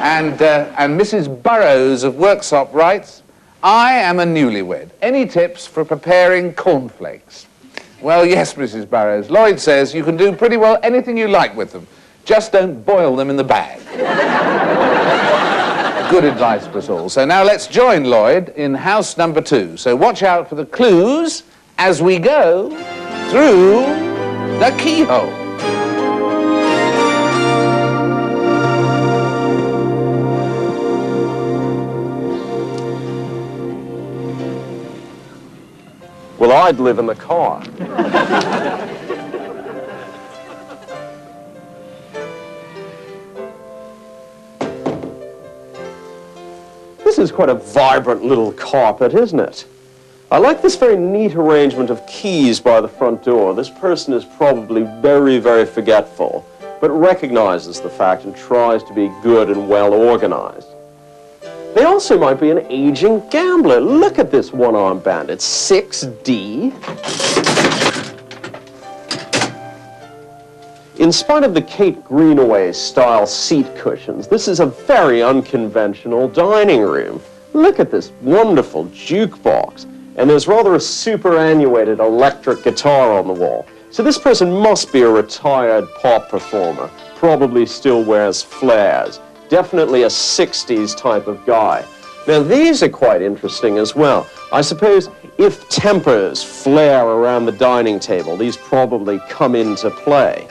And Mrs. Burrows of Worksop writes, I am a newlywed. Any tips for preparing cornflakes? Well, yes, Mrs. Burrows. Lloyd says you can do pretty well anything you like with them. Just don't boil them in the bag. Good advice for us all. So now let's join Lloyd in house number 2. So watch out for the clues as we go through the keyhole. Well, I'd live in the car. This is quite a vibrant little carpet, isn't it? I like this very neat arrangement of keys by the front door. This person is probably very, very forgetful, but recognizes the fact and tries to be good and well organized. They also might be an aging gambler. Look at this one-armed bandit, 6D. In spite of the Kate Greenaway-style seat cushions, this is a very unconventional dining room. Look at this wonderful jukebox. And there's rather a superannuated electric guitar on the wall. So this person must be a retired pop performer, probably still wears flares. Definitely a 60s type of guy. Now, these are quite interesting as well. I suppose if tempers flare around the dining table, these probably come into play.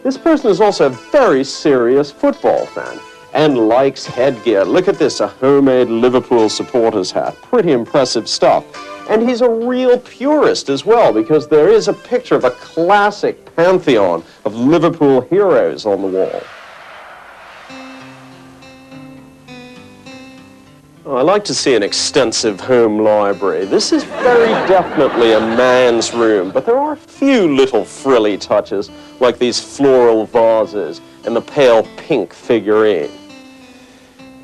This person is also a very serious football fan and likes headgear. Look at this, a homemade Liverpool supporters hat. Pretty impressive stuff. And he's a real purist as well, because there is a picture of a classic pantheon of Liverpool heroes on the wall. Oh, I like to see an extensive home library. This is very definitely a man's room, but there are a few little frilly touches, like these floral vases and the pale pink figurine.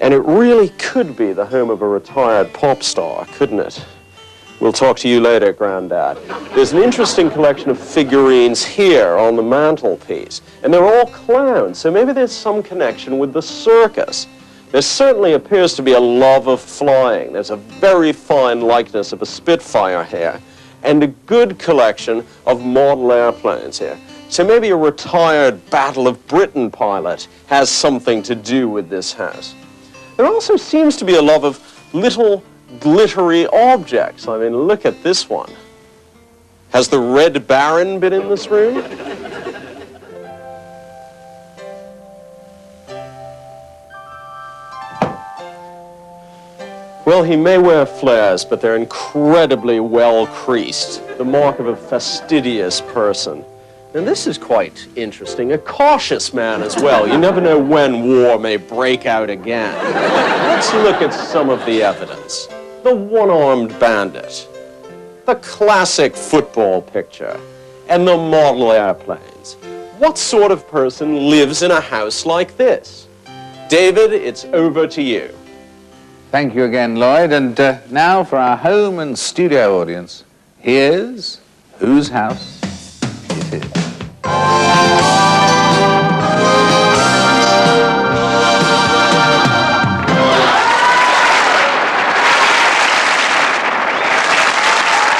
And it really could be the home of a retired pop star, couldn't it? We'll talk to you later, Grandad. There's an interesting collection of figurines here on the mantelpiece, and they're all clowns, so maybe there's some connection with the circus. There certainly appears to be a love of flying. There's a very fine likeness of a Spitfire here, and a good collection of model airplanes here. So maybe a retired Battle of Britain pilot has something to do with this house. There also seems to be a love of little glittery objects. I mean, look at this one. Has the Red Baron been in this room? Well, he may wear flares, but they're incredibly well creased, the mark of a fastidious person. And this is quite interesting, a cautious man as well. You never know when war may break out again. Let's look at some of the evidence. The one-armed bandit, the classic football picture, and the model airplanes. What sort of person lives in a house like this? David, it's over to you. Thank you again, Lloyd. And now for our home and studio audience, here's whose house it is.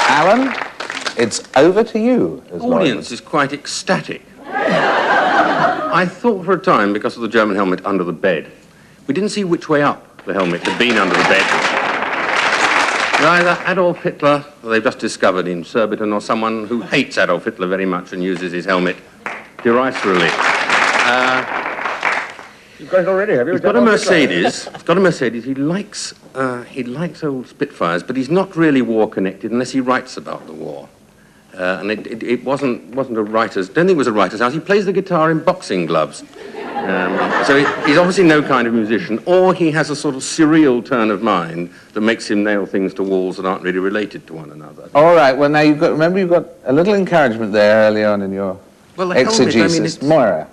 Alan, it's over to you. The audience is quite ecstatic. I thought for a time, because of the German helmet under the bed, we didn't see which way up the helmet had been under the bed. Either Adolf Hitler, or they've just discovered in Surbiton, or someone who hates Adolf Hitler very much and uses his helmet derisively. You've got it already, have you? He's got a Mercedes. He's got a Mercedes. He likes old Spitfires, but he's not really war-connected unless he writes about the war. And it wasn't a writer's. Don't think it was a writer's house. He plays the guitar in boxing gloves. So he's obviously no kind of musician, or he has a sort of surreal turn of mind that makes him nail things to walls that aren't really related to one another. All right, well, now remember you've got a little encouragement there early on in your exegesis. Helmet, Moira.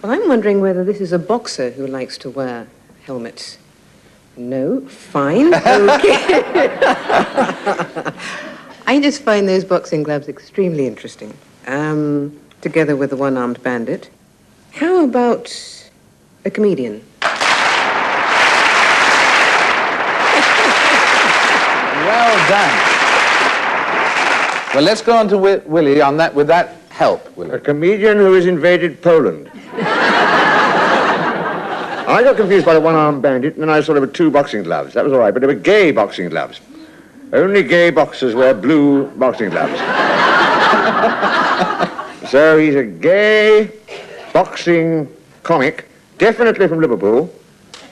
Well, I'm wondering whether this is a boxer who likes to wear helmets. No? Fine. Okay. I just find those boxing gloves extremely interesting, together with the one-armed bandit. How about a comedian? Well done. Well, let's go on to Willie on that, with that help, Willie. A comedian who has invaded Poland. I got confused by the one-armed bandit, and then I saw there were two boxing gloves. That was all right, but they were gay boxing gloves. Only gay boxers wear blue boxing gloves. So he's a gay boxing comic, definitely from Liverpool,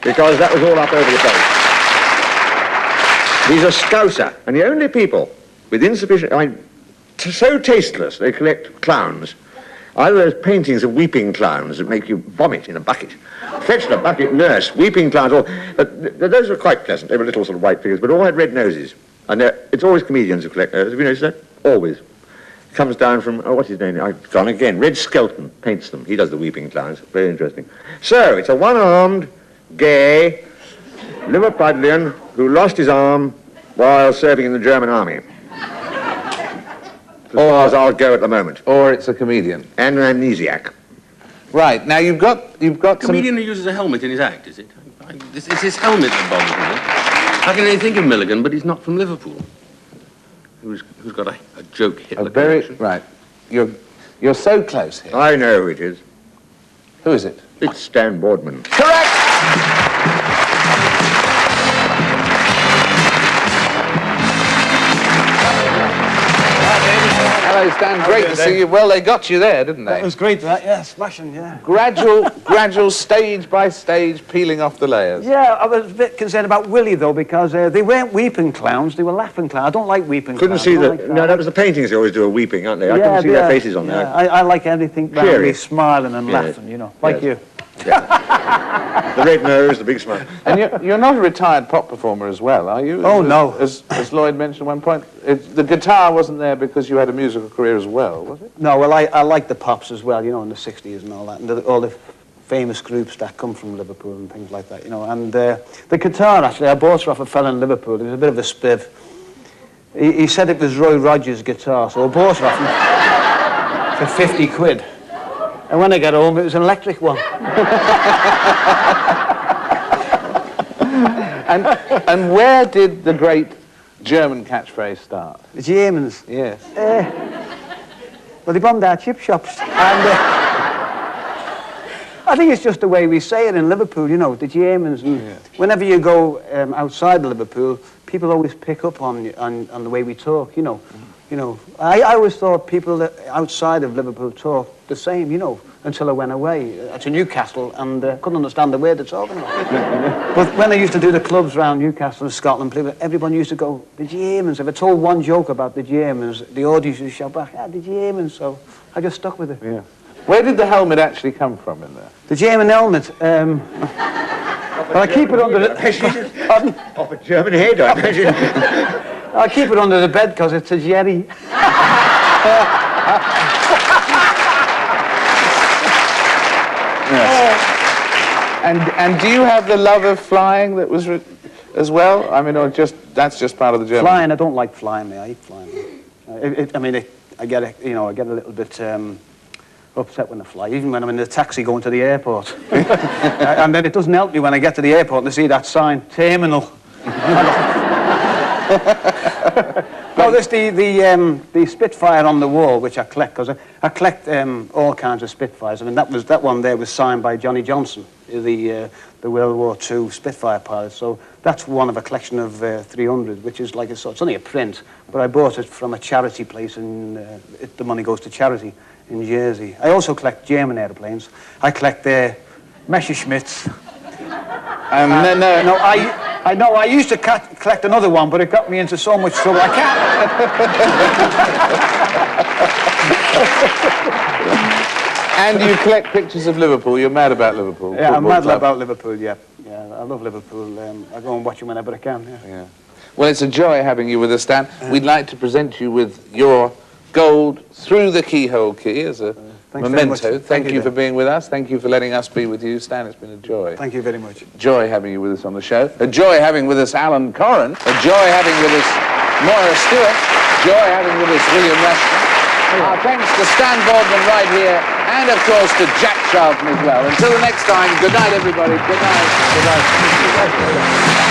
because that was all up over the place. He's a scouser, and the only people with insufficient... I mean, so tasteless, they collect clowns. Either those paintings of weeping clowns that make you vomit in a bucket. Fetched a bucket, nurse, weeping clowns, all... But those were quite pleasant. They were little sort of white figures, but all had red noses. And it's always comedians who collect those. Have you noticed that? Always. Comes down from, oh, what's his name? I've gone again. Red Skelton paints them. He does the weeping clowns. Very interesting. So, it's a one-armed, gay, Liverpudlian who lost his arm while serving in the German army. As far as I'll go at the moment. Or it's a comedian. And an amnesiac. Right, now you've got Comedian who uses a helmet in his act, is it? It's his helmet that bothers me. How can they think of Milligan, but he's not from Liverpool? Who's got a joke hit? A very... Right. You're so close here. I know who it is. Who is it? It's Stan Boardman. Correct! Hello, Stan. Great to see you. Well, they got you there, didn't they? That was great, that, yeah, smashing, yeah. Gradual, stage by stage, peeling off the layers. Yeah, I was a bit concerned about Willie, though, because they weren't weeping clowns, they were laughing clowns. I don't like weeping Couldn't clowns. see that. No, that was the paintings they always do a weeping, aren't they? I couldn't see their faces on there. I like everything around me smiling and laughing, you know, like you. Yeah. The red nose, the big smile. And you're not a retired pop performer as well, are you? Oh, no. As Lloyd mentioned at one point, the guitar wasn't there because you had a musical career as well, was it? No, well, I like the pops as well, you know, in the 60s and all that, and all the famous groups that come from Liverpool and things like that, you know. And the guitar, actually, I bought it off a fella in Liverpool. It was a bit of a spiv. He said it was Roy Rogers' guitar, so I bought it off him for 50 quid. And when I got home, it was an electric one. And where did the great German catchphrase start? The Germans? Yes. Well, they bombed our chip shops. And I think it's just the way we say it in Liverpool, you know, the Germans. And whenever you go outside of Liverpool, people always pick up on the way we talk, you know. You know, I always thought people that outside of Liverpool talk the same, you know, until I went away to Newcastle and couldn't understand the word they're talking about. But when I used to do the clubs around Newcastle and Scotland, everyone used to go, the Germans. If I told one joke about the Germans, the audience used to shout back, the Germans. So I just stuck with it. Yeah. Where did the helmet actually come from in there? The German helmet. Well, I keep it under the... Off a German head, I imagine. I keep it under the bed because it's a jerry. Yes. And do you have the love of flying that was as well? I mean, or that's just part of the German. Flying, I don't like flying. I hate flying. I get a little bit upset when I fly, even when I'm in the taxi going to the airport. And then it doesn't help me when I get to the airport and I see that sign, terminal. No, there's the Spitfire on the wall, which I collect, because I collect all kinds of Spitfires. I mean, that one there was signed by Johnny Johnson, the World War II Spitfire pilot. So that's one of a collection of 300, which is like it's only a print, but I bought it from a charity place, and the money goes to charity in Jersey. I also collect German airplanes. I collect Messerschmitts. I used to collect another one, but it got me into so much trouble. I can't. And you collect pictures of Liverpool. You're mad about Liverpool. Yeah, I'm mad about Liverpool. Yeah, I love Liverpool. I go and watch them whenever I can. Yeah. Well, it's a joy having you with us, Stan. We'd like to present you with your gold through the Keyhole key as a memento. Thank you for being with us. Thank you for letting us be with you, Stan. It's been a joy. Thank you very much. Joy having you with us on the show. A joy having with us Alan Corran. A joy having with us Moira Stewart. Joy having with us William Rushton. Our thanks to Stan Boardman right here, and of course to Jack Charlton as well. Until the next time, good night, everybody. Good night. Good night.